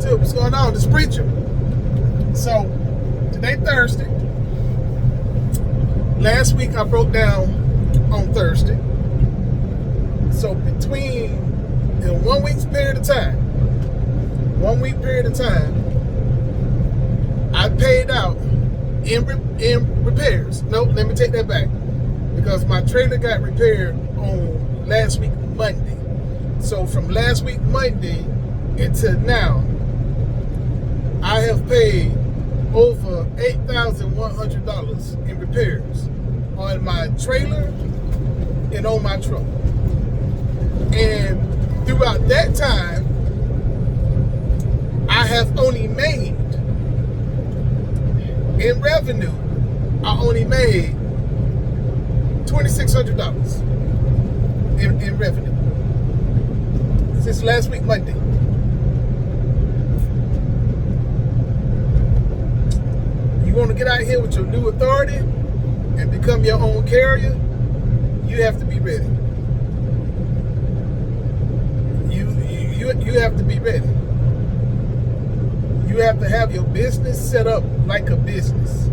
Dude, what's going on? This preacher. So, today Thursday. Last week I broke down on Thursday. So in 1 week's period of time, 1 week period of time, I paid out in repairs. Nope, let me take that back. Because my trailer got repaired on last week Monday. So from last week Monday until now, I have paid over $8,100 in repairs on my trailer and on my truck. And throughout that time, I have only made, in revenue, I only made $2,600 in revenue since last week Monday. You want to get out here with your new authority and become your own carrier, you have to be ready. You have to be ready. You have to have your business set up like a business.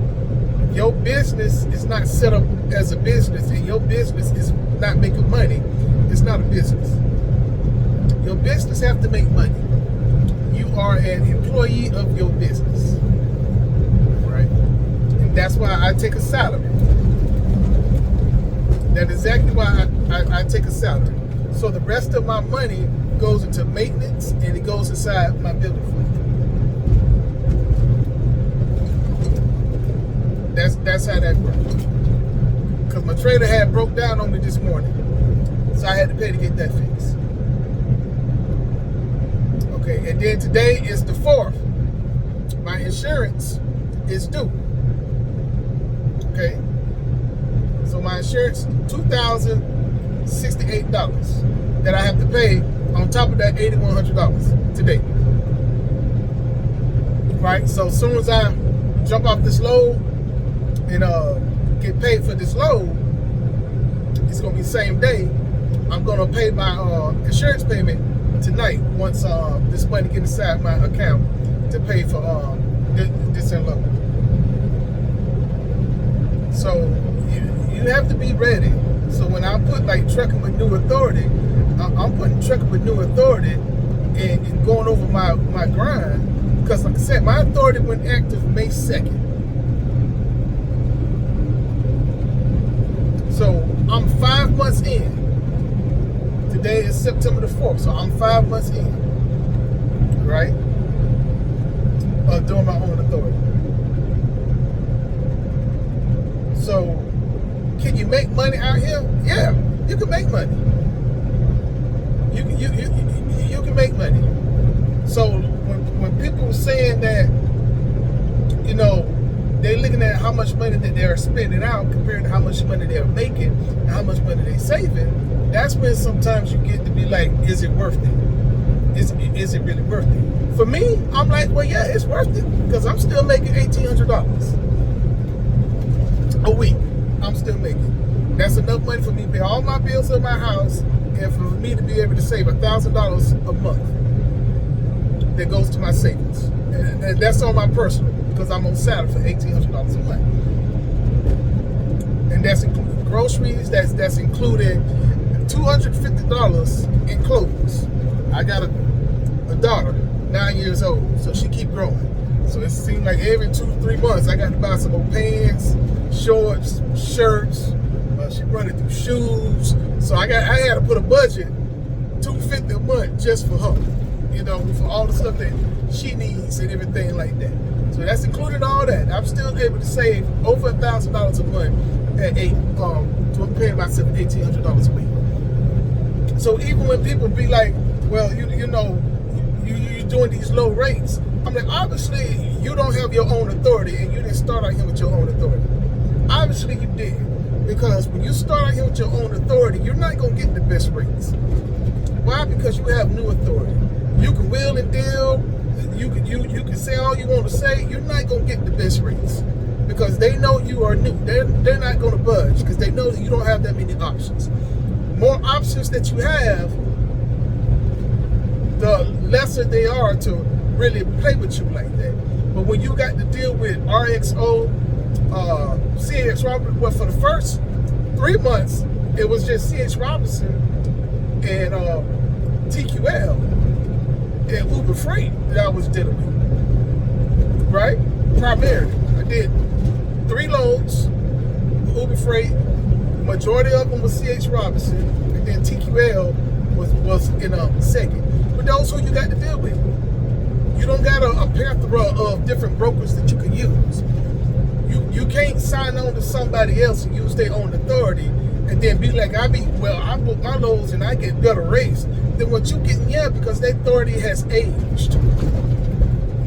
If your business is not set up as a business and your business is not making money, it's not a business. Your business have to make money. You are an employee of your business. Right? And that's why I take a salary. That's exactly why I take a salary. So the rest of my money goes into maintenance and it goes inside my building fund. That's how that works. Because my trailer had broke down on me this morning. So I had to pay to get that fixed. Okay, and then today is the 4th. My insurance is due. Okay. So my insurance, $2,068 that I have to pay on top of that $8,100 today. Right? So as soon as I jump off this load and get paid for this load, it's gonna be the same day. I'm gonna pay my insurance payment tonight once this money gets inside my account to pay for this unload. So you have to be ready. So when I put like Trucking with New Authority, I'm putting Trucking with New Authority and going over my grind. Because like I said, my authority went active May 2nd. So I'm 5 months in. Today is September the 4th. So I'm 5 months in. Right? Of doing my own authority. So can you make money out here? Yeah, you can make money. You can make money. So when people are saying that, you know, they're looking at how much money that they're spending out compared to how much money they're making and how much money they're saving, that's when sometimes you get to be like, is it worth it? Is it really worth it? For me, I'm like, well, yeah, it's worth it because I'm still making $1,800 a week. I'm still making. That's enough money for me to pay all my bills in my house and for me to be able to save $1,000 a month that goes to my savings. And that's on my personal because I'm on salary for $1,800 a month. And that's including groceries, that's including $250 in clothes. I got a daughter, 9 years old, so she keep growing. So it seems like every 2-3 months I got to buy some more pants, shorts, shirts. She running through shoes. So I had to put a budget, $250 a month just for her. You know, for all the stuff that she needs and everything like that. So that's included all that. I'm still able to save over $1,000 a month at paying myself $1,800 a week. So even when people be like, well, you know, you're doing these low rates, I'm like, obviously you don't have your own authority and you didn't start out here with your own authority. Obviously you did. Because when you start out here with your own authority, you're not going to get the best rates. Why? Because you have new authority. You can wheel and deal. You can say all you want to say. You're not going to get the best rates. Because they know you are new. They're not going to budge because they know that you don't have that many options. More options that you have, the lesser they are to really play with you like that. But when you got to deal with RXO, CH Robinson, well, for the first 3 months, it was just CH Robinson and TQL and Uber Freight that I was dealing with, right? Primarily, I did 3 loads, Uber Freight. Majority of them was CH Robinson, and then TQL was in a second. But those who you got to deal with. You don't got a plethora of different brokers that you can use. You can't sign on to somebody else and use their own authority and then be like, I book my loads and I get better rates than what you getting, because that authority has aged.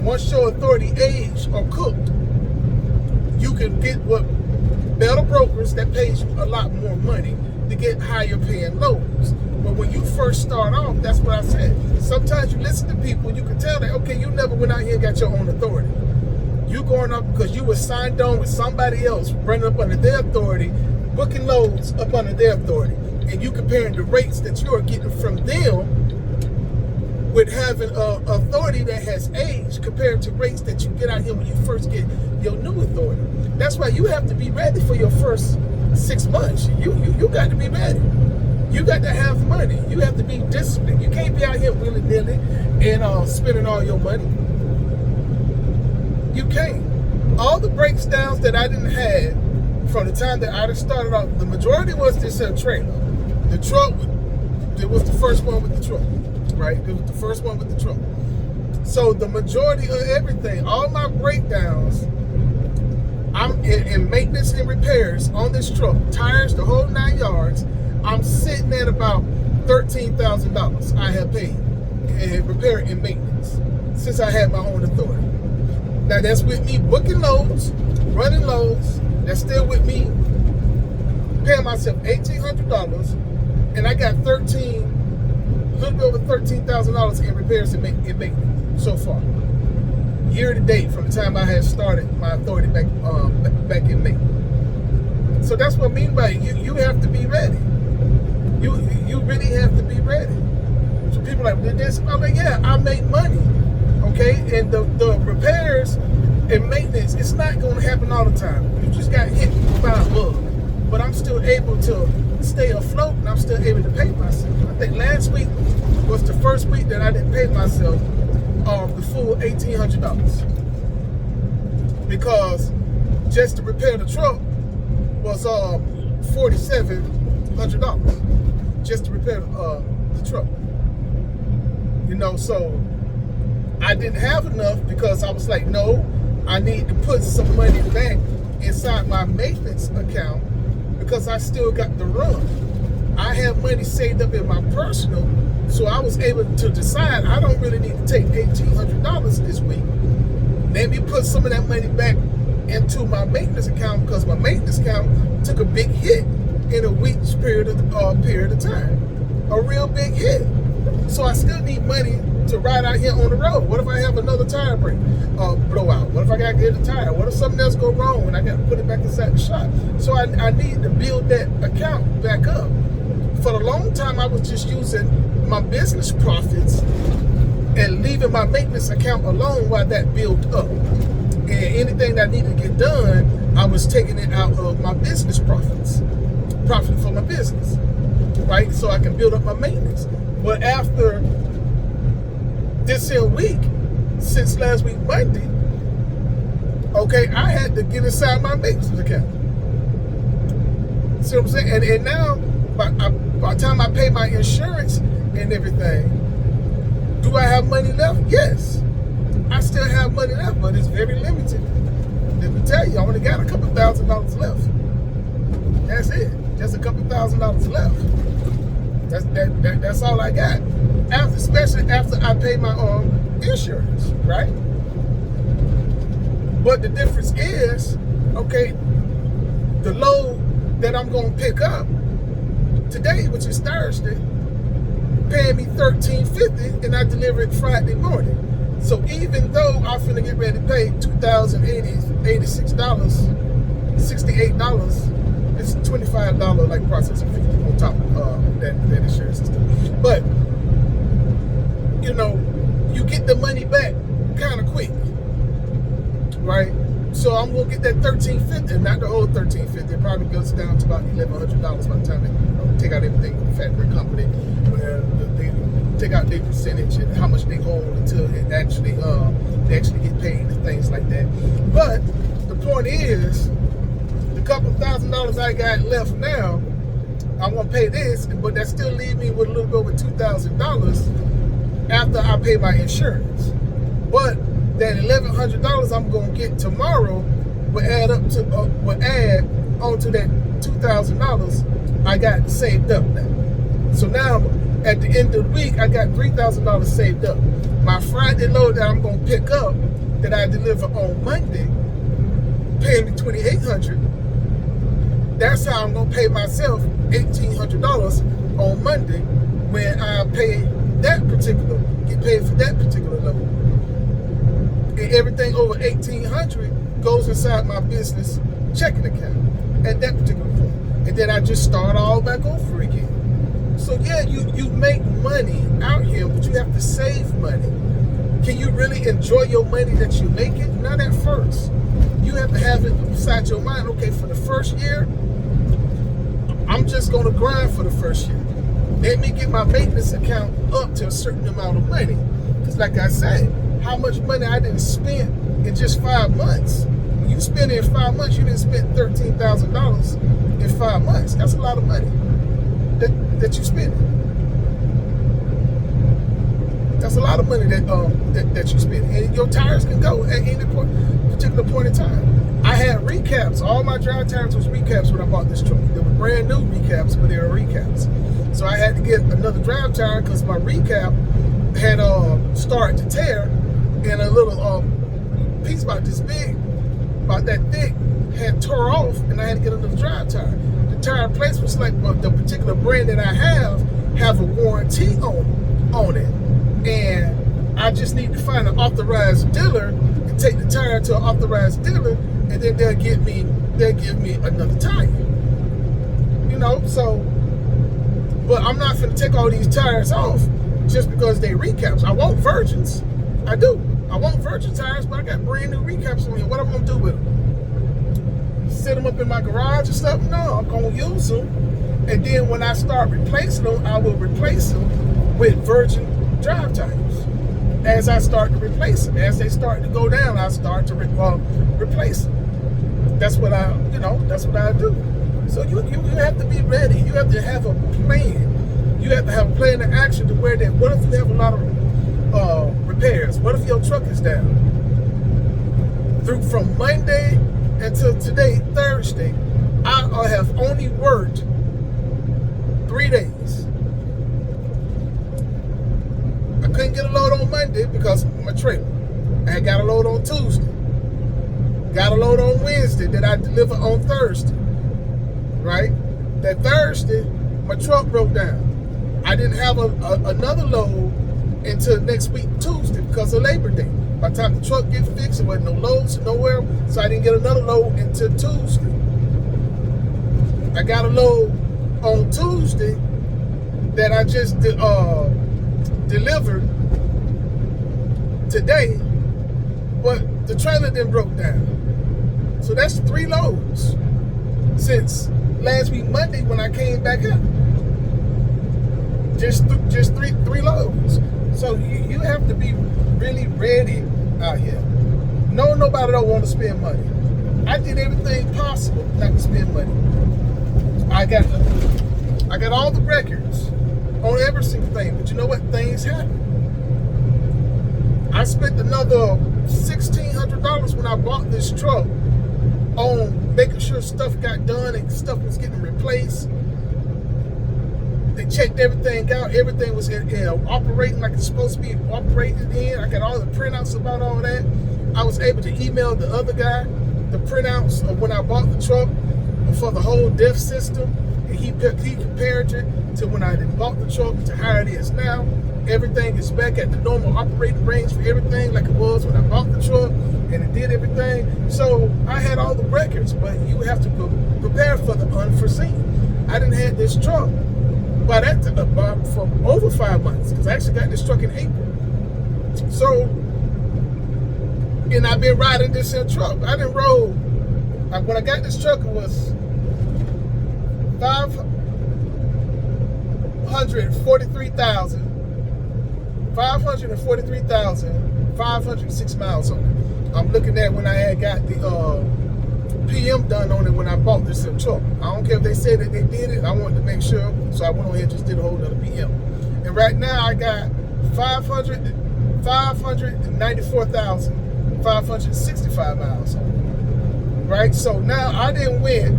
Once your authority aged or cooked, you can get what better brokers that pays you a lot more money to get higher paying loads. But when you first start off, that's what I said. Sometimes you listen to people, you can tell that, okay, you never went out here and got your own authority. You going up because you were signed on with somebody else, running up under their authority, booking loads up under their authority. And you comparing the rates that you are getting from them with having authority that has aged compared to rates that you get out here when you first get your new authority. That's why you have to be ready for your first 6 months. You got to be ready. You got to have money. You have to be disciplined. You can't be out here willy-nilly and spending all your money. You can't. All the breakdowns that I didn't have from the time that I started off, the majority was this trailer. The truck, it was the first one with the truck, right? It was the first one with the truck. So the majority of everything, all my breakdowns, I'm in maintenance and repairs on this truck, tires, the whole 9 yards. I'm sitting at about $13,000 I have paid in repair and maintenance since I had my own authority. Now that's with me booking loads, running loads. That's still with me paying myself $1,800, and I got a little bit over $13,000 in repairs and maintenance so far. Year to date, from the time I had started my authority back in May. So that's what I mean by you have to be ready. You really have to be ready. So people are like this. I'm like, yeah, I make money, okay. And the repairs and maintenance, it's not going to happen all the time. You just got hit by a bug, but I'm still able to stay afloat, and I'm still able to pay myself. I think last week was the first week that I didn't pay myself the full $1,800, because just to repair the truck was $4,700 just to repair the truck. So I didn't have enough, because I was like, no, I need to put some money back inside my maintenance account, because I still got the run. I have money saved up in my personal, so I was able to decide I don't really need to take $1,800 this week. Let me put some of that money back into my maintenance account, because my maintenance account took a big hit in a week's period of time, a real big hit. So I still need money to ride out here on the road. What if I have another tire break, blowout? What if I gotta get a tire? What if something else go wrong and I gotta put it back inside the shop? So I need to build that account back up. For a long time, I was just using my business profits and leaving my maintenance account alone while that built up. And anything that needed to get done, I was taking it out of my business profit for my business, right? So I can build up my maintenance. But after this here week, since last week Monday, okay, I had to get inside my maintenance account. See what I'm saying? And now, by the time I pay my insurance and everything, do I have money left? Yes. I still have money left, but it's very limited. Let me tell you, I only got a couple $1,000 left. That's it. Just a couple $1,000 left. That's all I got. Especially after I pay my insurance, right? But the difference is, okay, the load that I'm gonna pick up today, which is Thursday, paying me $1,350, and I deliver it Friday morning. So even though I'm finna get ready to pay $2,086, $68, it's $25 like processing fee on top of that insurance system. But you get the money back right? So I'm gonna get that $1,350, not the whole $1,350. It probably goes down to about $1,100 by the time they take out everything from the factory company, where they take out their percentage and how much they hold until it actually they actually get paid and things like that. But the point is, the couple $1,000s I got left now, I'm gonna pay this, but that still leave me with a little bit over $2,000 after I pay my insurance. But that $1,100 I'm gonna get tomorrow will add up to will add onto that $2,000 I got saved up now. So now at the end of the week I got $3,000 saved up. My Friday load that I'm gonna pick up that I deliver on Monday, paying me $2,800. That's how I'm gonna pay myself $1,800 on Monday when I pay that particular, get paid for that particular load. And everything over $1,800 goes inside my business checking account at that particular point. And then I just start all back over again. So yeah, you make money out here, but you have to save money. Can you really enjoy your money that you make it? Not at first. You have to have it beside your mind. Okay, for the first year, I'm just gonna grind for the first year. Let me get my maintenance account up to a certain amount of money. Because like I said, how much money I didn't spend in just 5 months. When you spend it in 5 months, you didn't spend $13,000 in 5 months. That's a lot of money that you spend. That's a lot of money that you spend. And your tires can go at any particular point in time. I had recaps. All my drive tires was recaps when I bought this truck. They were brand new recaps, but they were recaps. So I had to get another drive tire because my recap had started to tear, and a little piece about this big, about that thick, had tore off, and I had to get another drive tire. The tire place was like, well, the particular brand that I have a warranty on it, and I just need to find an authorized dealer and take the tire to an authorized dealer, and then they'll give me another tire. You know, so, but I'm not gonna take all these tires off just because they recaps. I want virgins. I do. I want virgin tires, but I got brand new recaps on here. What am I gonna do with them? Set them up in my garage or something? No, I'm gonna use them. And then when I start replacing them, I will replace them with virgin drive tires. As I start to replace them, as they start to go down, I start to replace them. That's what that's what I do. So you have to be ready. You have to have a plan. You have to have a plan of action to where that. What if you have a lot of repairs? What if your truck is down? From Monday until today, Thursday, I have only worked 3 days. I couldn't get a load on Monday because of my trailer. I got a load on Tuesday. Got a load on Wednesday that I deliver on Thursday. Right? That Thursday, my truck broke down. I didn't have another load until next week, Tuesday, because of Labor Day. By the time the truck get fixed, there wasn't no loads nowhere, so I didn't get another load until Tuesday. I got a load on Tuesday that I just delivered today, but the trailer then broke down. So that's 3 loads since last week Monday when I came back up. Just three loads. So you have to be really ready out here. No, nobody don't want to spend money. I did everything possible not to spend money. I got all the records on every single thing, but you know what? Things happen. I spent another $1,600 when I bought this truck on making sure stuff got done and stuff was getting replaced. They checked everything out. Everything was operating like it's supposed to be operating in. I got all the printouts about all that. I was able to email the other guy the printouts of when I bought the truck for the whole DEF system. And he compared it to when I bought the truck to how it is now. Everything is back at the normal operating range for everything like it was when I bought the truck, and it did everything. So I had all the records, but you have to prepare for the unforeseen. I didn't have this truck for over 5 months, because I actually got this truck in April. So And I've been riding this here truck. I didn't roll. When I got this truck, it was 543,506 miles on it. I'm looking at when I had got the PM done on it when I bought this truck. I don't care if they said that they did it. I wanted to make sure, so I went on here and just did a whole other PM. And right now I got 594,565 miles on it. Right? So now I didn't win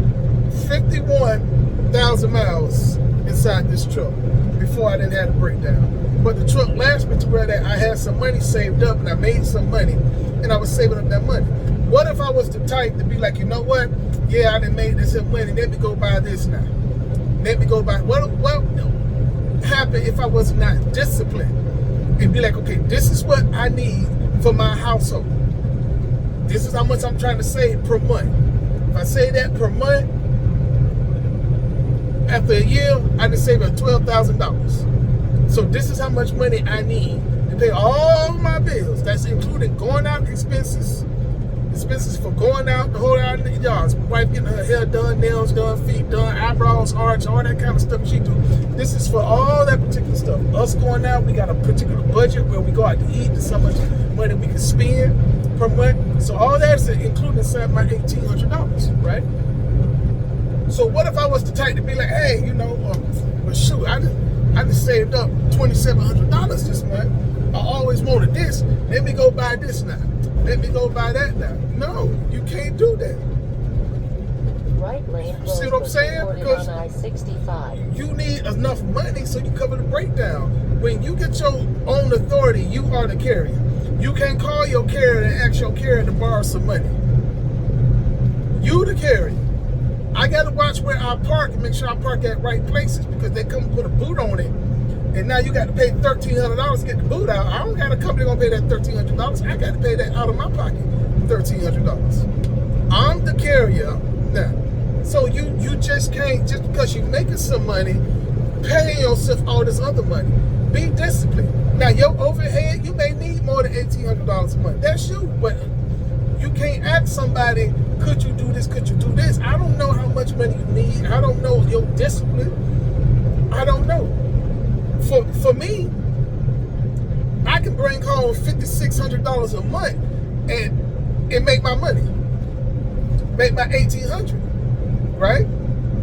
51,000 miles inside this truck before I didn't have a breakdown. But the truck lasted me to where that I had some money saved up and I made some money and I was saving up that money. What if I was the type to be like, you know what? Yeah, I done made this money. Let me go buy this now. Let me go buy. What happened if I was not disciplined? And be like, okay, this is what I need for my household. This is how much I'm trying to save per month. If I say that per month, after a year, I can save $12,000. So this is how much money I need to pay all my bills. That's including going out expenses for going out, the whole out in the yards. My wife getting her hair done, nails done, feet done, eyebrows arched, all that kind of stuff she do. This is for all that particular stuff. Us going out, we got a particular budget where we go out to eat. There's so much money we can spend per month. So all that is including inside my $1,800, right? So what if I was the type to be like, hey, you know, well shoot, I just saved up $2,700 this month. I always wanted this. Let me go buy this now. Let me go buy that now. No, you can't do that. Right lane. See what I'm saying? Because I-65. you need enough money so you cover the breakdown. When you get your own authority, you are the carrier. You can't call your carrier and ask your carrier to borrow some money. You the carrier. I gotta watch where I park and make sure I park at right places because they come and put a boot on it. And now you got to pay $1,300 to get the boot out. I don't got a company gonna pay that $1,300. I got to pay that out of my pocket, $1,300. I'm the carrier now. So you just can't, just because you're making some money, paying yourself all this other money. Be disciplined. Now your overhead, you may need more than $1,800 a month. That's you, but you can't ask somebody, could you do this, could you do this? I don't know how much money you need. I don't know your discipline. I don't know. For me, I can bring home $5,600 a month and make my money, make my $1,800, right?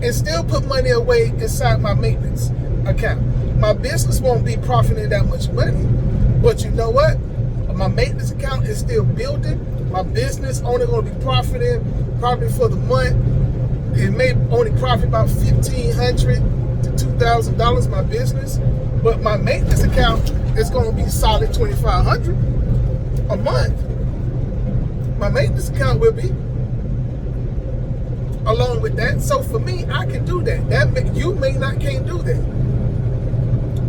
And still put money away inside my maintenance account. My business won't be profiting that much money, but you know what? My maintenance account is still building. My business only going to be profiting probably for the month. It may only profit about $1,500 to $2,000, my business. But my maintenance account is going to be solid $2,500 a month. My maintenance account will be along with that. So for me, I can do that. You may not can't do that.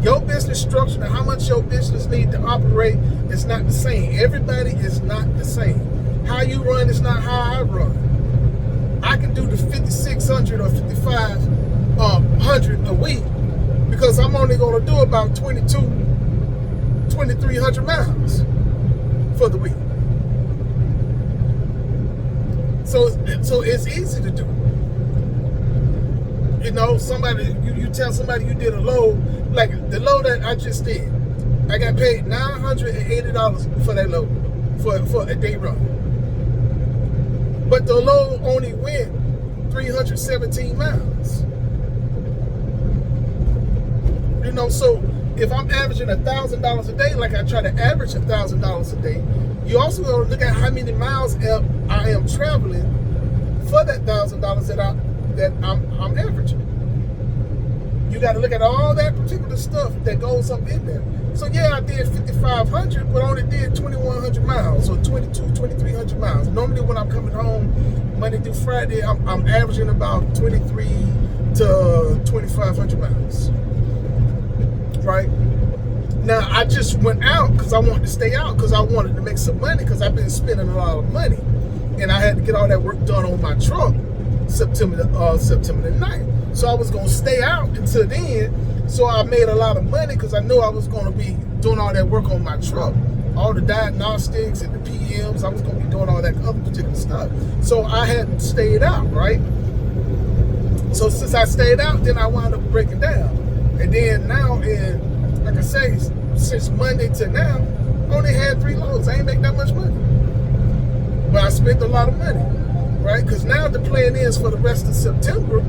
Your business structure and how much your business need to operate is not the same. Everybody is not the same. How you run is not how I run. I can do the 5,600 or 5,500 a week because I'm only going to do about 2,300 miles for the week. So it's easy to do. You know, somebody, you tell somebody you did a load, like the load that I just did. I got paid $980 for that load, for a day run. But the load only went 317 miles. You know, so if I'm averaging $1,000 a day, like I try to average $1,000 a day, you also gotta look at how many miles I am traveling for that $1,000 that I'm averaging. You got to look at all that particular stuff that goes up in there. So yeah, I did 5,500, but only did 2,100 miles, or 2,300 miles. Normally when I'm coming home Monday through Friday, I'm averaging about 23 to 2,500 miles. Right? Now, I just went out because I wanted to stay out because I wanted to make some money because I've been spending a lot of money. And I had to get all that work done on my truck September the 9th. So I was going to stay out until then. So I made a lot of money because I knew I was going to be doing all that work on my truck all the diagnostics and the PMs. I was going to be doing all that other particular stuff. So I hadn't stayed out, right? So since I stayed out, then I wound up breaking down. And then now, like I say, since Monday to now, I only had 3 loads. I ain't make that much money. But I spent a lot of money, right? Because now the plan is for the rest of September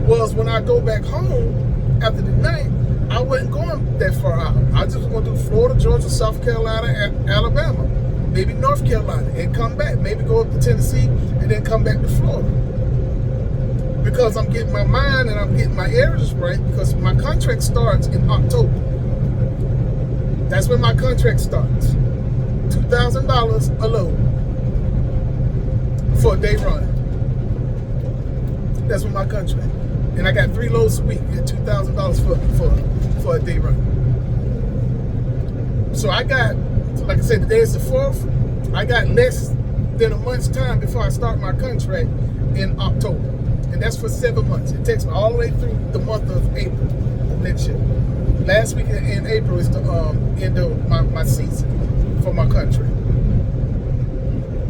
was when I go back home after the night, I wasn't going that far out. I just was going to do Florida, Georgia, South Carolina, Alabama, maybe North Carolina, and come back. Maybe go up to Tennessee and then come back to Florida. Because I'm getting my mind and I'm getting my areas right, because my contract starts in October. That's when my contract starts. $2,000 a load for a day run. That's when my contract. And I got 3 loads a week at $2,000 for a day run. So I got, like I said, today is the 4th. I got less than a month's time before I start my contract in October. And that's for 7 months. It takes me all the way through the month of April of next year. Last week in April is the end of my season for my contract.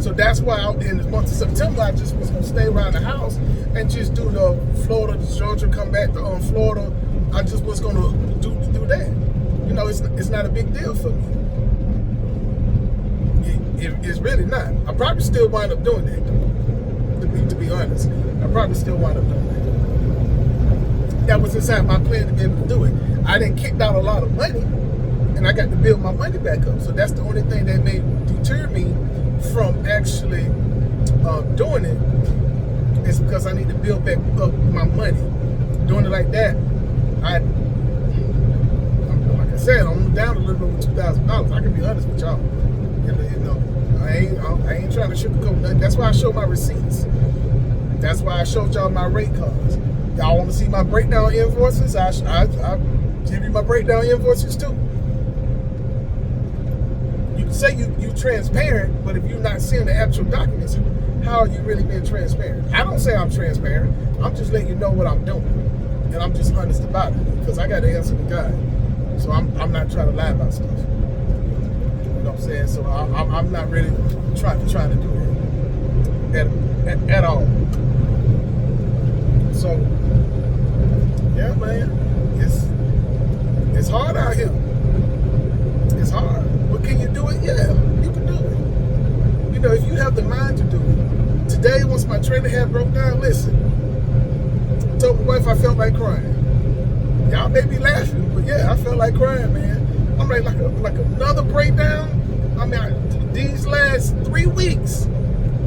So that's why in the month of September, I just was going to stay around the house and just do the Florida, Georgia, come back to Florida. I just was going to do that. You know, it's not a big deal for me. It's really not. I probably still wind up doing that, to be honest. I probably still wind up doing that. That was inside my plan to be able to do it. I didn't kick out a lot of money, and I got to build my money back up. So that's the only thing that may deter me from actually doing it, is because I need to build back up my money. Doing it like that, like I said, I'm down a little over $2,000. I can be honest with y'all. You know, I ain't trying to sugarcoat nothing. That's why I show my receipts. That's why I showed y'all my rate cards. Y'all want to see my breakdown invoices? I give you my breakdown invoices too. You can say you transparent, but if you're not seeing the actual documents, how are you really being transparent? I don't say I'm transparent. I'm just letting you know what I'm doing, and I'm just honest about it, because I got to answer to God. So I'm not trying to lie about stuff. You know what I'm saying? So I'm not really trying to do that at all. So yeah, man, it's hard out here. It's hard. But can you do it? Yeah, you can do it. You know, if you have the mind to do it. Today, once my trailer had broke down, listen, I told my wife I felt like crying. Y'all may be laughing, but yeah, I felt like crying, man. I'm like another breakdown. I mean, these last 3 weeks,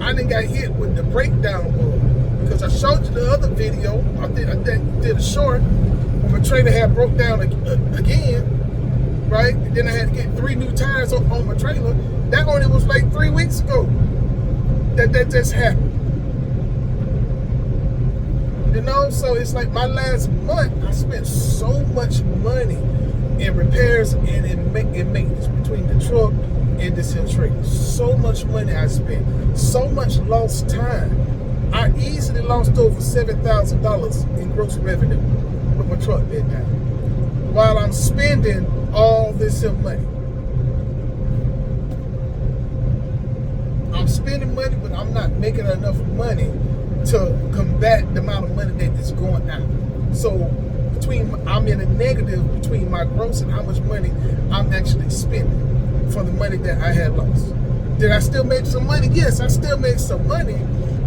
I done got hit with the breakdown bug. Because I showed you the other video, I did a short when my trailer had broke down again, right? And then I had to get 3 new tires on my trailer. That only was like 3 weeks ago that just happened. You know, so it's like my last month, I spent so much money in repairs and in maintenance between the truck and this here trailer. So much money I spent, so much lost time. I easily lost over $7,000 in gross revenue with my truck being down, while I'm spending all this here money. I'm spending money, but I'm not making enough money to combat the amount of money that is going out. So I'm in a negative between my gross and how much money I'm actually spending for the money that I had lost. Did I still make some money? Yes, I still made some money,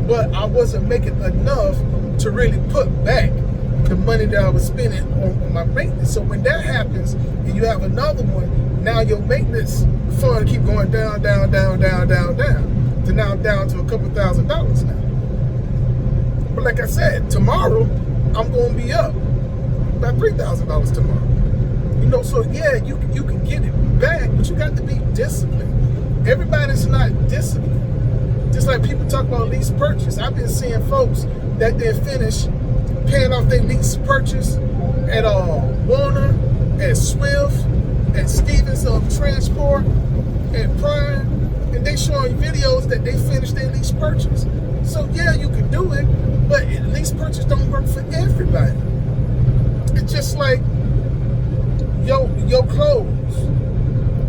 but I wasn't making enough to really put back the money that I was spending on my maintenance. So when that happens and you have another one, now your maintenance fund keep going down, to now down to a couple $1,000s now. But like I said, tomorrow I'm going to be up about $3,000 tomorrow. You know, so yeah, you can get it back, but you got to be disciplined. Everybody's not disciplined. Just like people talk about lease purchase. I've been seeing folks that they finish paying off their lease purchase at Warner, at Swift, at Stevens Transport, at Prime, and they showing videos that they finished their lease purchase. So yeah, you can do it, but lease purchase don't work for everybody. It's just like your clothes.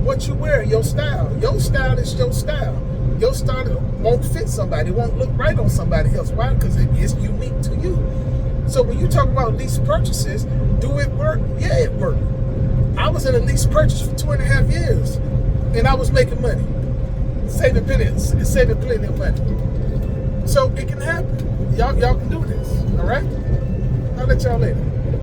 what you wear, your style. Your style is your style. Your style won't fit somebody. It won't look right on somebody else. Why? Because it is unique to you. So when you talk about lease purchases, do it work? Yeah, it worked. I was in a lease purchase for 2.5 years, and I was making money, saving plenty of money. So it can happen. Y'all can do this. All right? I'll let y'all later.